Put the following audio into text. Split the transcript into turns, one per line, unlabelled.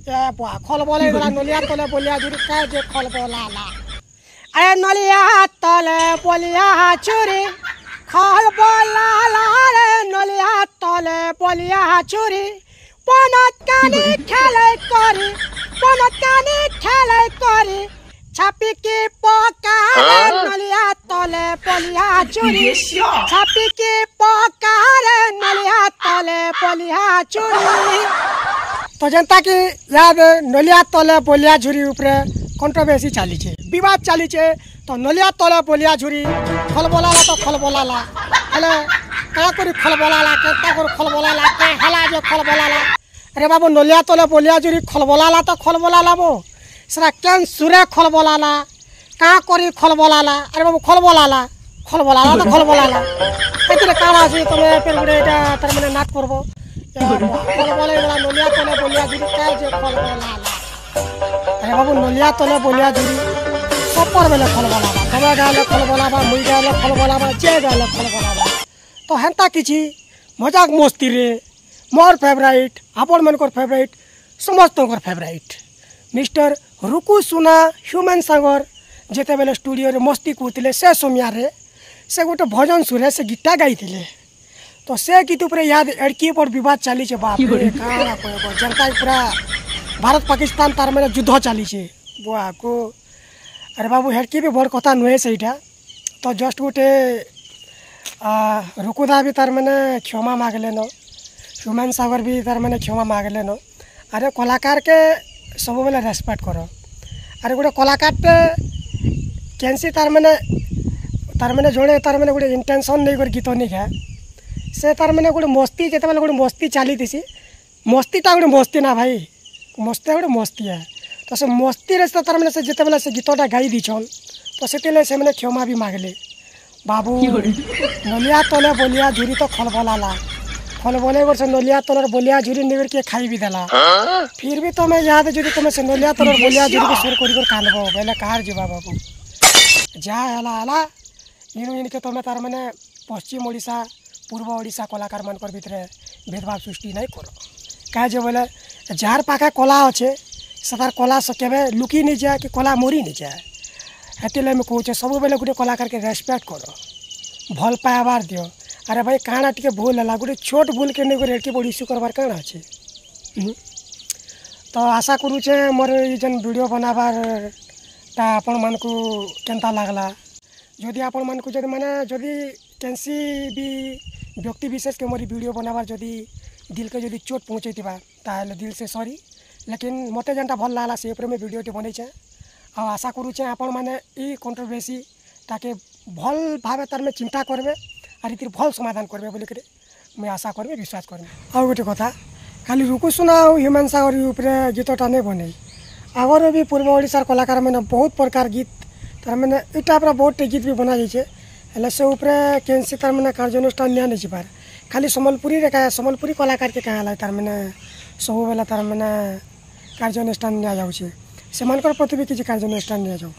ए बुआ खल बोले वाला नलिया तले बोलिया झुरी का जे खल बोलाला अरे नलिया तले बोलिया झुरी खल बोलाला रे नलिया तले बोलिया झुरी पनत कानी खेले करी छापी की पकारे नलिया तले बोलिया झुरी छापी की पकारे नलिया तले बोलिया झुरी। तो जनता की याद नलिया तले बोलिया झुरी ऊपर कंट्रोवर्सी चली छे विवाद चली छे। तो नलिया तले बोलिया झुरी खल बोलाला तो खल बोलाला हेले का करी खल बोलाला केता कर खल बोलाला के हला जे खल बोलाला अरे बाबू नलिया तले बोलिया झुरी खल बोलाला तो खल बोलाला बो सरा केन सुरे खल बोलाला का करी खल बोलाला अरे बाबू खल बोलाला तो खल बोलाला एतरे काला से तमे फिर गुडे एटा तार माने नाट करबो खल बोले वाला नलिया तले बोलिया झुरी का जे खल बोलाला अरे बाबू नलिया तले बोलिया झुरी सपर बेले खल बोलाला तमे गाले खल बोलाबा मुई गाले खल बोलाबा जे गाले खल बोलाबा। तो हेंता किछि मजाक मस्ती रे मोर फेवरेट आपण मनकर फेवरेट समस्तकर फेवरेट मिस्टर रुकु सुना ह्यूमन सागर जेते बेले स्टूडियो रे मस्ती करथिले से सोमिया रे से गोटे भजन सुरे से गीता गाइथिले। तो से गीत ऊपर याद एड़की पर विवाद चली छे बाप रे काना कहबो जनता पूरा भारत पाकिस्तान तार माने युद्ध चली छे बुआ को अरे बाबू हेड़की भी बड़ कथा नुहे सेटा। तो जस्ट गोटे रुकुदा भी तार माने क्षमा मांगले न ह्यूमन सागर भी तार माने क्षमा मांगले न अरे कलाकार के सब बेले रेस्पेक्ट करो अरे गोटे कलाकार कैंसी तार माने जोड़े तार माने गोटे इंटेंशन नहीं कर गीत नहीं है से तार माने गोटे मस्ती जिते बेले गोटे मस्ती चली थी मस्तीटा गोटे मस्ती ना भाई मस्ती गोटे मस्ती है। तो से मस्ती रे तार माने से जिते बेले से गीतटा गाई दीछन तो से मैंने क्षमा भी मांगले बाबू नलिया तले बोलिया झुरी तो खल बोलाला खल बोले वर्ष नलिया तलर बोलिया झुरी निगर के खाई भी देला फिर भी तुम्हें याद जदि तुम से नलिया तलर बोलिया झुरी के सुर कर कानबो बेले कार जीवा बाबू जा हला इनके तुम्हें तार माने पश्चिम ओडिशा पूर्व ओडिशा कलाकार मानकर भितर भेदभाव सृष्टि नहीं करो कहे जो बोले जार पाखे कला अच्छे से तार कला से केवे लुकी नहीं जाए कि कला मरी नहीं जाए हेती मुझे कहे सब बेले गोटे कलाकार के रेस्पेक्ट करो भल पाइबार दियो अरे भाई काना टिके भूल है गोटे छोट भूल के नहीं एड़के बड़ इश्यू करवार काना अच्छे। तो आशा करुचे मोर जेन वीडियो बनाबार ता आपण मानकु केनता लागला जदि आपण मानकु जदि माने जदि कैंसी भी व्यक्ति विशेष के मोर वीडियो बनाबार जदि दिल के जदि चोट पहुँचेतिबा ताले दिल से सॉरी लेकिन मते जेनटा भल लागला से ऊपर में वीडियोटी बनैछे आ आशा करुचे आपण माने ई कंट्रोवर्सी ताके भल भावे तार में चिंता करबे और इतिर भल समाधान करबे बोली करे मैं आशा करबे विश्वास करबे। और गोटे कथा खाली रुकु सुना ह्यूमन सागर ऊपर गीतटा नहीं बने आगर भी पूर्व ओडिशार कलाकार मैंने बहुत प्रकार गीत तार मैंने ई टाइप बहुत गीत भी बना जाइए हेल्ले से ऊपर कैंसी तार मैंने कार्यानुष्ठान निया नहीं पार खाली सम्बलपुरी रे क्या सम्बलपुरी कलाकार के कहाँ तार मैंने सब बेला तार मैंने कार्यानुष्ठान निया जाऊे से प्रति भी किसी कार्यानुष्ठान निया जाऊ।